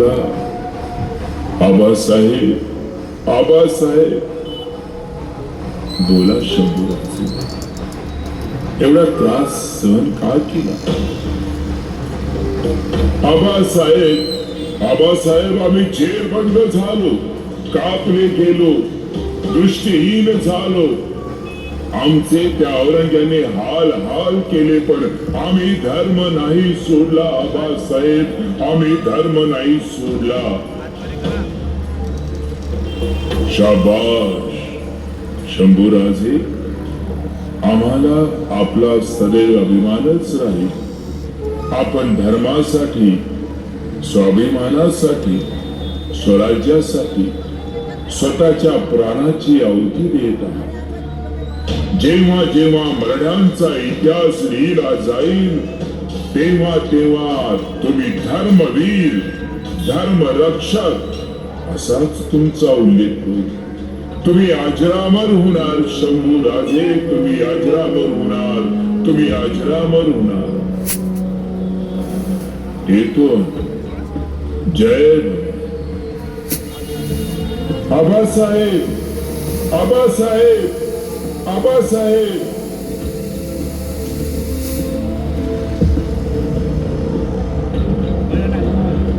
बोला, आबासाहेब, आबासाहेब, बोला शंभूराजे, एवढा त्रास सहन का केला? आबासाहेब, आबासाहेब, आम्ही जेरबंद झालो, कापले गेलो, दृष्टीहीन झालो, आमचे त्या औरंग्याने हाल हाल केले, पण आम्ही धर्म नाही सोडला. आबासाहेब, आम्ही धर्म नाही सोडला. शाबाश शंभूराजे, आम्हाला आपला सदैव अभिमानच राहील. आपण धर्मासाठी, स्वाभिमानासाठी, स्वराज्यासाठी स्वतःच्या प्राणाची आहुती देत आहात. जेव्हा जेव्हा मरणांचा इतिहास लिहिला जाईल, तेव्हा तेव्हा तुम्ही धर्मवीर, धर्मरक्षक असाच तुमचा उल्लेख होईल. तुम्ही अजरामर होणार शंभूराजे, तुम्ही अजरामर होणार, तुम्ही अजरामर होणार. येतो. जय आबासाहेब, आबासाहेब, आबासाहेब.